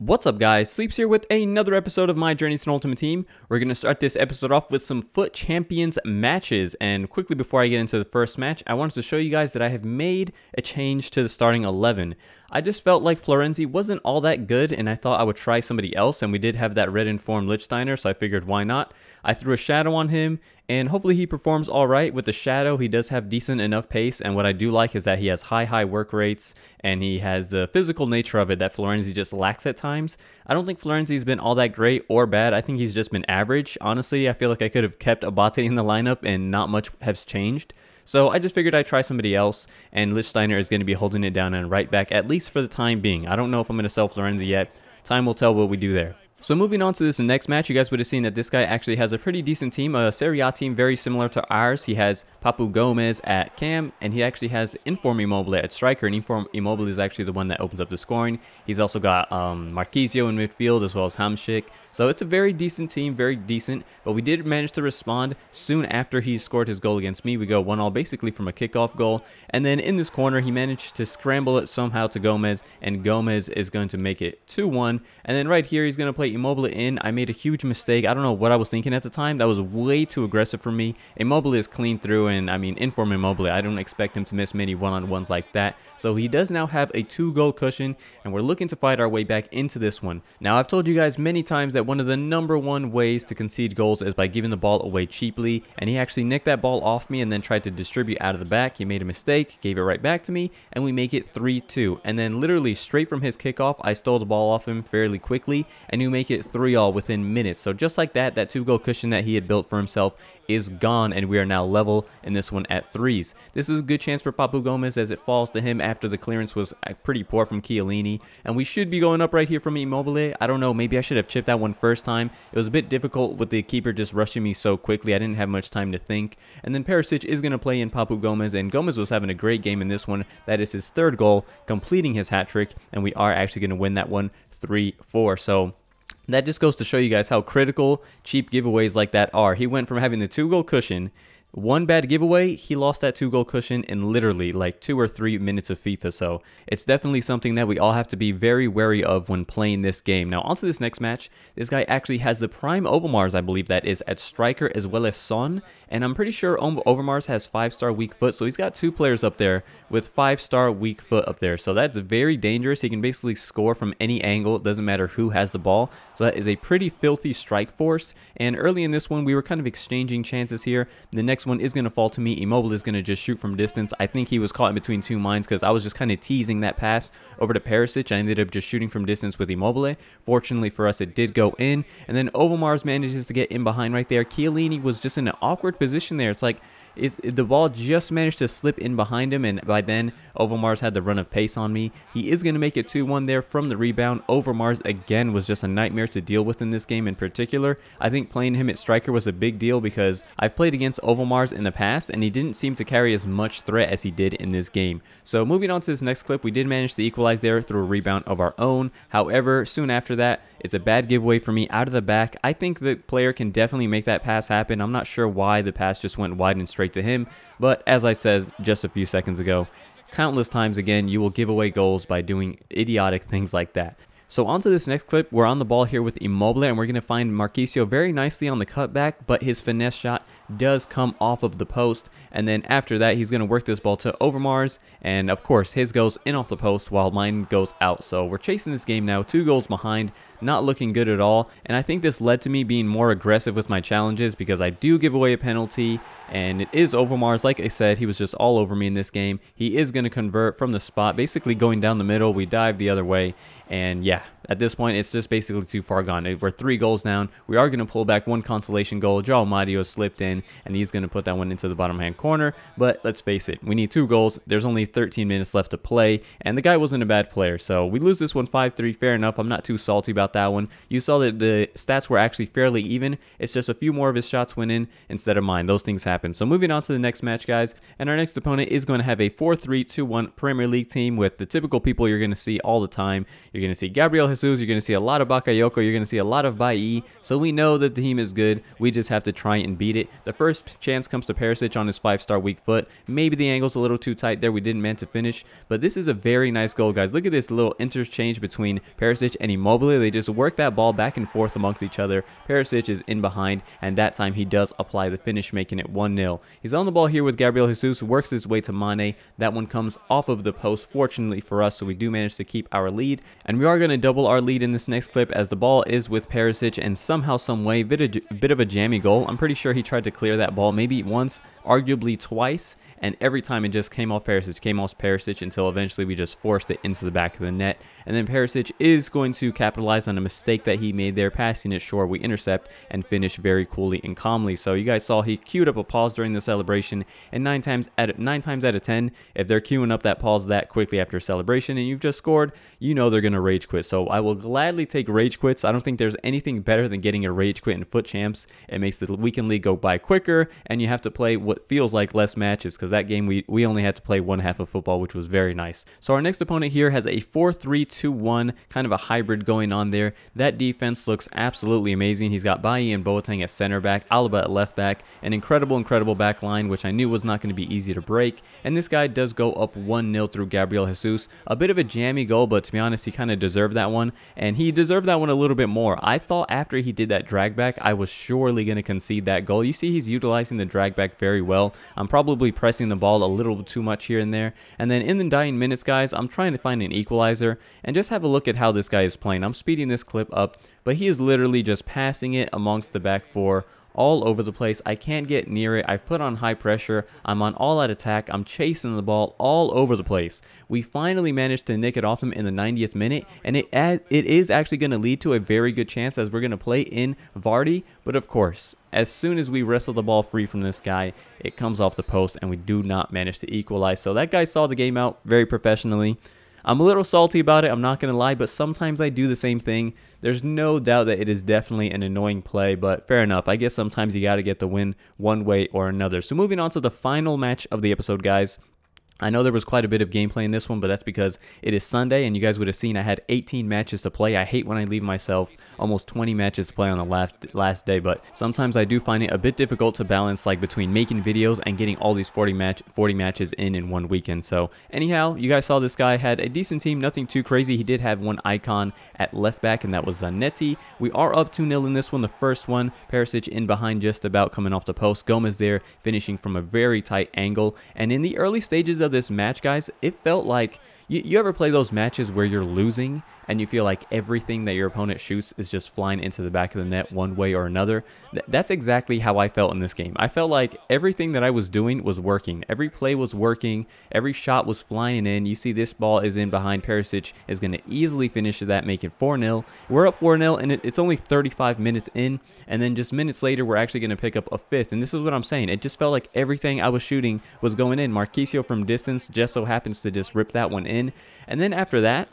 What's up guys, Sleepz here with another episode of my Journey to an Ultimate Team. We're going to start this episode off with some FUT Champions matches, and quickly before I get into the first match, I wanted to show you guys that I have made a change to the starting 11. I just felt like Florenzi wasn't all that good, and I thought I would try somebody else, and we did have that red informed Lichtsteiner, so I figured why not. I threw a Shadow on him, and hopefully he performs alright. With the Shadow, he does have decent enough pace, and what I do like is that he has high work rates, and he has the physical nature of it that Florenzi just lacks at times. I don't think Florenzi's been all that great or bad. I think he's just been average. Honestly, I feel like I could have kept Abate in the lineup, and not much has changed. So I just figured I'd try somebody else, and Lichtsteiner is going to be holding it down and right back, at least for the time being. I don't know if I'm going to sell Florenzi yet. Time will tell what we do there. So moving on to this next match, you guys would have seen that this guy actually has a pretty decent team, a Serie A team very similar to ours. He has Papu Gomez at cam, and he actually has Inform Immobile at striker, and Inform Immobile is actually the one that opens up the scoring. He's also got Marquisio in midfield as well as Hamšík. So it's a very decent team, very decent, but we did manage to respond soon after he scored his goal against me. We go 1-1 basically from a kickoff goal, and then in this corner he managed to scramble it somehow to Gomez, and Gomez is going to make it 2-1, and then right here he's going to play Immobile in. I made a huge mistake. I don't know what I was thinking at the time. That was way too aggressive for me. Immobile is clean through, and I mean, Inform Immobile, I don't expect him to miss many one-on-ones like that. So he does now have a 2-goal cushion, and we're looking to fight our way back into this one. Now, I've told you guys many times that one of the #1 ways to concede goals is by giving the ball away cheaply, and he actually nicked that ball off me and then tried to distribute out of the back. He made a mistake, gave it right back to me, and we make it 3-2. And then literally straight from his kickoff, I stole the ball off him fairly quickly, and we make it 3-all within minutes. So just like that, that 2-goal cushion that he had built for himself is gone, and we are now level in this one at 3s. This is a good chance for Papu Gomez as it falls to him after the clearance was pretty poor from Chiellini, and we should be going up right here from Immobile. I don't know, maybe I should have chipped that one first time. It was a bit difficult with the keeper just rushing me so quickly. I didn't have much time to think. And then Perisic is going to play in Papu Gomez, and Gomez was having a great game in this one. That is his 3rd goal, completing his hat trick, and we are actually going to win that one 3-4. So that just goes to show you guys how critical cheap giveaways like that are. He went from having the 2-goal cushion, one bad giveaway, he lost that 2-goal cushion in literally like 2 or 3 minutes of FIFA. So it's definitely something that we all have to be very wary of when playing this game. Now onto this next match. This guy actually has the prime Overmars, I believe that is, at striker as well as Son. And I'm pretty sure Overmars has 5-star weak foot. So he's got 2 players up there with 5-star weak foot up there. So that's very dangerous. He can basically score from any angle. It doesn't matter who has the ball. So that is a pretty filthy strike force. And early in this one, we were kind of exchanging chances here. The next one is going to fall to me. Immobile is going to just shoot from distance. I think he was caught in between 2 minds because I was just kind of teasing that pass over to Perisic. I ended up just shooting from distance with Immobile. Fortunately for us, it did go in. And then Overmars manages to get in behind right there. Chiellini was just in an awkward position there. It's like the ball just managed to slip in behind him, and by then Overmars had the run of pace on me. He is going to make it 2-1 there from the rebound. Overmars again was just a nightmare to deal with in this game in particular. I think playing him at striker was a big deal because I've played against Overmars in the past and he didn't seem to carry as much threat as he did in this game. So moving on to this next clip, we did manage to equalize there through a rebound of our own. However, soon after that, it's a bad giveaway for me out of the back. I think the player can definitely make that pass happen. I'm not sure why the pass just went wide and straight to him, but as I said just a few seconds ago, countless times again, you will give away goals by doing idiotic things like that. So on to this next clip. We're on the ball here with Immobile, and we're going to find Marquisio very nicely on the cutback, but his finesse shot does come off of the post, and then after that he's going to work this ball to Overmars, and of course his goes in off the post while mine goes out. So we're chasing this game now, 2 goals behind, not looking good at all, and I think this led to me being more aggressive with my challenges because I do give away a penalty, and it is Overmars. Like I said, he was just all over me in this game. He is going to convert from the spot, basically going down the middle. We dive the other way, and yeah, at this point it's just basically too far gone. We're 3 goals down. We are going to pull back 1 consolation goal. João Mario slipped in, and he's going to put that one into the bottom hand corner, but let's face it, we need 2 goals. There's only 13 minutes left to play, and the guy wasn't a bad player, so we lose this one 5-3. Fair enough. I'm not too salty about that one. You saw that the stats were actually fairly even. It's just a few more of his shots went in instead of mine. Those things happen. So moving on to the next match, guys, and our next opponent is going to have a 4-3-2-1 Premier League team with the typical people you're going to see all the time. You're going to see Gabriel Jesus, you're going to see a lot of Bakayoko, you're going to see a lot of Bailly, so we know that the team is good. We just have to try and beat it. The The first chance comes to Perisic on his 5-star weak foot. Maybe the angle's a little too tight there. We didn't meant to finish, but this is a very nice goal, guys. Look at this little interchange between Perisic and Immobile. They just work that ball back and forth amongst each other. Perisic is in behind, and that time he does apply the finish, making it 1-0. He's on the ball here with Gabriel Jesus, works his way to Mane. That one comes off of the post, fortunately for us, so we do manage to keep our lead, and we are going to double our lead in this next clip as the ball is with Perisic, and somehow, some way, bit of a jammy goal. I'm pretty sure he tried to clear that ball maybe once, arguably twice, and every time it just came off Perisic until eventually we just forced it into the back of the net. And then Perisic is going to capitalize on a mistake that he made there, passing it short. We intercept and finish very coolly and calmly. So you guys saw he queued up a pause during the celebration, and 9 times out of 10, if they're queuing up that pause that quickly after a celebration and you've just scored, you know they're going to rage quit. So I will gladly take rage quits. I don't think there's anything better than getting a rage quit in FUT Champs. It makes the weekend league go by quicker, and you have to play what feels like less matches, because that game we only had to play one half of football, which was very nice. So our next opponent here has a 4-3-2-1, kind of a hybrid going on there. That defense looks absolutely amazing. He's got Bailly and Boateng at center back, Alaba at left back, an incredible back line, which I knew was not going to be easy to break. And this guy does go up 1-0 through Gabriel Jesus. A bit of a jammy goal, but to be honest, he kind of deserved that one, and he deserved that one a little bit more. I thought after he did that drag back, I was surely going to concede that goal. You see he's utilizing the drag back very well. I'm probably pressing the ball a little too much here and there. And then in the dying minutes, guys, I'm trying to find an equalizer, and just have a look at how this guy is playing. I'm speeding this clip up, but he is literally just passing it amongst the back four all over the place. I can't get near it. I've put on high pressure. I'm on all out attack. I'm chasing the ball all over the place. We finally managed to nick it off him in the 90th minute, and it is actually going to lead to a very good chance as we're going to play in Vardy. But of course, as soon as we wrestle the ball free from this guy, it comes off the post, and we do not manage to equalize. So that guy saw the game out very professionally. I'm a little salty about it, I'm not going to lie, but sometimes I do the same thing. There's no doubt that it is definitely an annoying play, but fair enough. I guess sometimes you got to get the win one way or another. So moving on to the final match of the episode, guys. I know there was quite a bit of gameplay in this one, but that's because it is Sunday, and you guys would have seen I had 18 matches to play. I hate when I leave myself almost 20 matches to play on the last day, but sometimes I do find it a bit difficult to balance, like, between making videos and getting all these 40 matches in one weekend. So anyhow, you guys saw this guy had a decent team, nothing too crazy. He did have one icon at left back, and that was Zanetti. We are up 2-0 in this one. The first one, Perisic in behind just about coming off the post. Gomez there finishing from a very tight angle, and in the early stages of this match, guys, it felt like you ever play those matches where you're losing and you feel like everything that your opponent shoots is just flying into the back of the net one way or another? That's exactly how I felt in this game. I felt like everything that I was doing was working. Every play was working. Every shot was flying in. You see this ball is in behind. Perisic is going to easily finish that, make it 4-0. We're up 4-0, and it's only 35 minutes in, and then just minutes later, we're actually going to pick up a fifth. And this is what I'm saying. It just felt like everything I was shooting was going in. Marquisio from distance just so happens to just rip that one in. And then after that,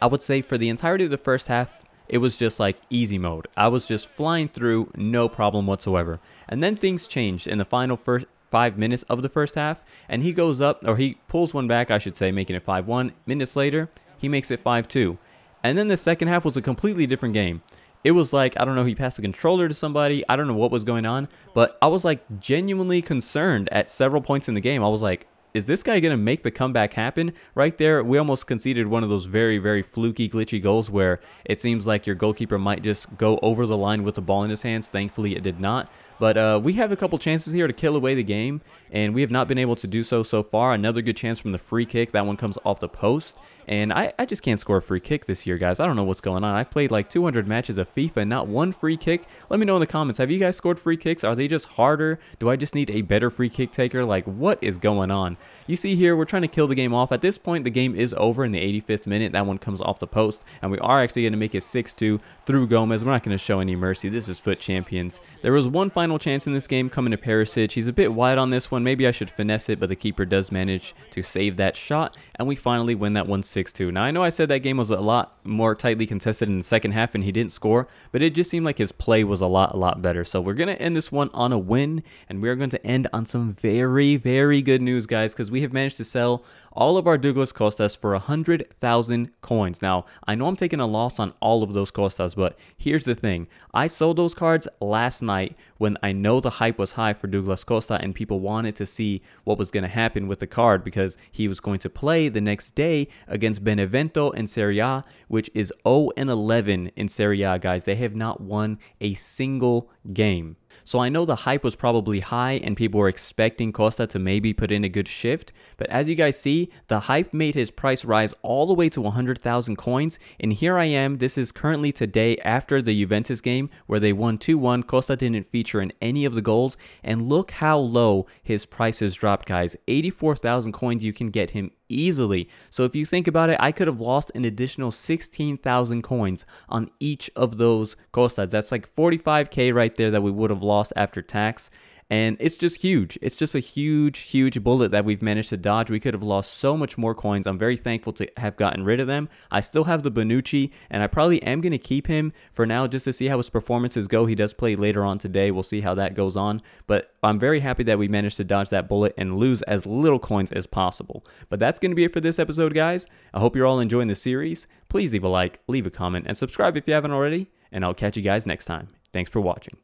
I would say for the entirety of the first half, it was just like easy mode. I was just flying through, no problem whatsoever. And then things changed in the final 5 minutes of the first half, and he goes up, or he pulls one back, I should say, making it 5-1. Minutes later, he makes it 5-2. And then the second half was a completely different game. It was like, I don't know, he passed the controller to somebody. I don't know what was going on, but I was like genuinely concerned at several points in the game. I was like, is this guy going to make the comeback happen? Right there, we almost conceded one of those very, very fluky, glitchy goals where it seems like your goalkeeper might just go over the line with the ball in his hands. Thankfully, it did not. But we have a couple chances here to kill away the game, and we have not been able to do so far. Another good chance from the free kick. That one comes off the post, and I just can't score a free kick this year, guys. I don't know what's going on. I've played like 200 matches of FIFA and not one free kick. Let me know in the comments. Have you guys scored free kicks? Are they just harder? Do I just need a better free kick taker? Like, what is going on? You see here, we're trying to kill the game off. At this point, the game is over in the 85th minute. That one comes off the post, and we are actually going to make it 6-2 through Gomez. We're not going to show any mercy. This is FUT Champions. There was one final chance in this game coming to Perisic. He's a bit wide on this one. Maybe I should finesse it, but the keeper does manage to save that shot, and we finally win that one 6-2. 6-2. Now, I know I said that game was a lot more tightly contested in the second half and he didn't score, but it just seemed like his play was a lot better. So we're going to end this one on a win, and we are going to end on some very good news, guys, because we have managed to sell all of our Douglas Costas for 100,000 coins. Now, I know I'm taking a loss on all of those Costas, but here's the thing. I sold those cards last night when I know the hype was high for Douglas Costa and people wanted to see what was going to happen with the card because he was going to play the next day against Benevento in Serie A, which is 0-11 in Serie A, guys. They have not won a single game. So I know the hype was probably high and people were expecting Costa to maybe put in a good shift. But as you guys see, the hype made his price rise all the way to 100,000 coins. And here I am. This is currently today after the Juventus game where they won 2-1. Costa didn't feature in any of the goals. And look how low his price has dropped, guys. 84,000 coins, you can get him easily. So if you think about it, I could have lost an additional 16,000 coins on each of those Costas. That's like 45k right there that we would have lost after tax. And it's just huge. It's just a huge bullet that we've managed to dodge. We could have lost so much more coins. I'm very thankful to have gotten rid of them. I still have the Bonucci, and I probably am going to keep him for now just to see how his performances go. He does play later on today. We'll see how that goes on. But I'm very happy that we managed to dodge that bullet and lose as little coins as possible. But that's going to be it for this episode, guys. I hope you're all enjoying the series. Please leave a like, leave a comment, and subscribe if you haven't already. And I'll catch you guys next time. Thanks for watching.